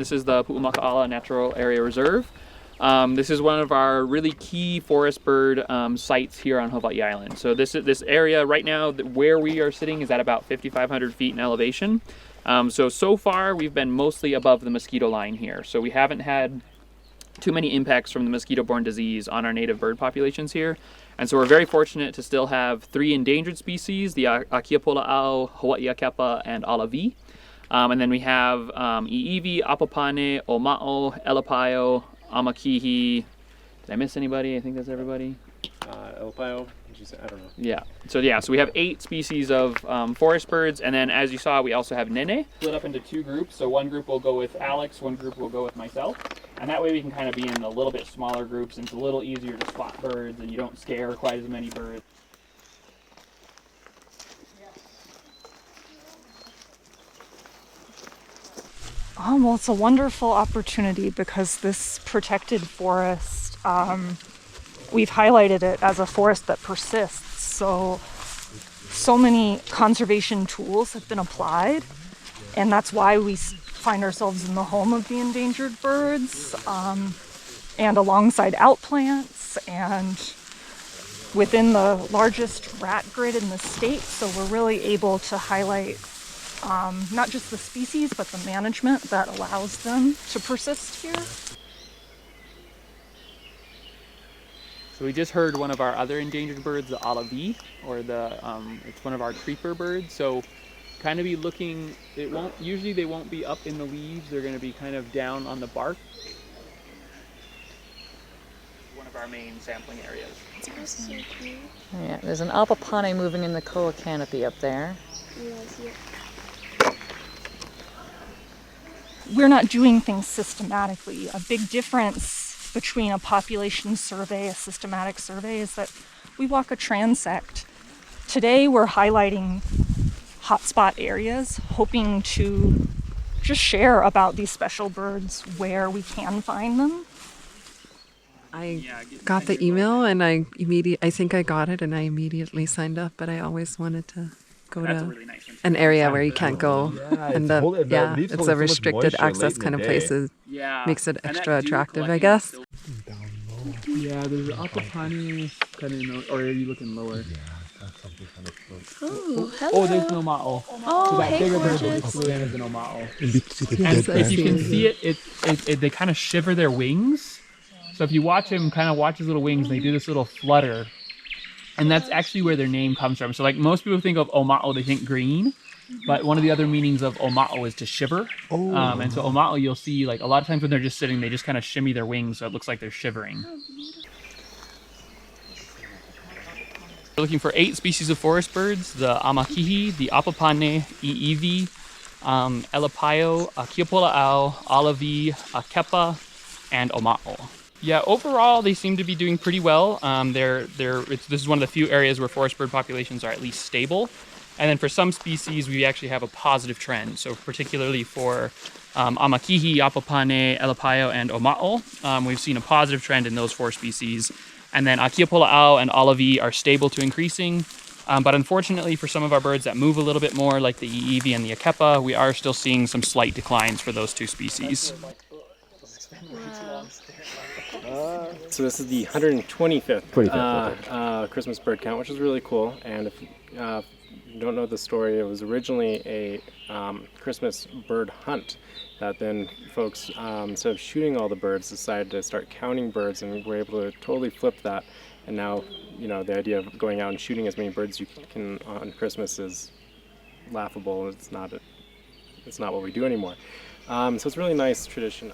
This is the Pu'u Maka'ala Natural Area Reserve. This is one of our really key forest bird sites here on Hawaii Island. So this area right now, where we are sitting, is at about 5,500 feet in elevation. So far we've been mostly above the mosquito line here. So we haven't had too many impacts from the mosquito-borne disease on our native bird populations here. And so we're very fortunate to still have 3 endangered species, the Akiapola'au, Hawaii akepa, and alavi. And then we have I'iwi, Apapane, Oma'o, Elapaio, Amakihi. Did I miss anybody? I think that's everybody. Elapaio, I don't know. Yeah. So we have 8 species of forest birds, and then as you saw, we also have nene. Split up into 2 groups. So one group will go with Alex, one group will go with myself. And that way we can kind of be in a little bit smaller groups, and it's a little easier to spot birds, and you don't scare quite as many birds. Well, it's a wonderful opportunity because this protected forest, we've highlighted it as a forest that persists. So many conservation tools have been applied, and that's why we find ourselves in the home of the endangered birds, and alongside outplants and within the largest rat grid in the state. So we're really able to highlight not just the species, but the management that allows them to persist here. So we just heard one of our other endangered birds, the alavi, or it's one of our creeper birds. So kind of be looking, usually they won't be up in the leaves, they're going to be kind of down on the bark. One of our main sampling areas. Yeah, there's an apapane moving in the koa canopy up there. We're not doing things systematically. A big difference between a population survey, a systematic survey, is that we walk a transect. Today we're highlighting hotspot areas, hoping to just share about these special birds where we can find them. I got the email and I think I got it and I immediately signed up, but I always wanted to go to an area where you can't go, and it's a restricted access kind of place. Makes it extra attractive, I guess. Yeah, there's an apapane kind of, or are you looking lower? Yeah, that's something kind of close. Oh, hello. Oh, there's an oma'o. Oh, so that hey, bigger bird gorgeous. that flew in is an oma'o. Yes, And if you can see it, they kind of shiver their wings. So if you watch him, kind of watch his little wings, they do this little flutter. And that's actually where their name comes from. So like most people think of oma'o, they think green. But one of the other meanings of oma'o is to shiver. Oh. And so oma'o, you'll see like a lot of times when they're just sitting, they just kind of shimmy their wings so it looks like they're shivering. We're looking for 8 species of forest birds: the amakihi, the apapane, i'iwi, elapaio, akiapola'au, alavi, akepa, and oma'o. Yeah, overall they seem to be doing pretty well. This is one of the few areas where forest bird populations are at least stable. And then for some species, we actually have a positive trend. So particularly for amakihi, apapane, elapaio, and oma'o, we've seen a positive trend in those 4 species. And then akiapola'au and alavi are stable to increasing. But unfortunately for some of our birds that move a little bit more, like the i'iwi and the akepa, we are still seeing some slight declines for those 2 species. So this is the 125th Christmas bird count, which is really cool. And if you don't know the story, it was originally a Christmas bird hunt that then folks, instead of shooting all the birds, decided to start counting birds, and were able to totally flip that. And now, the idea of going out and shooting as many birds you can on Christmas is laughable. It's not what we do anymore. So it's a really nice tradition.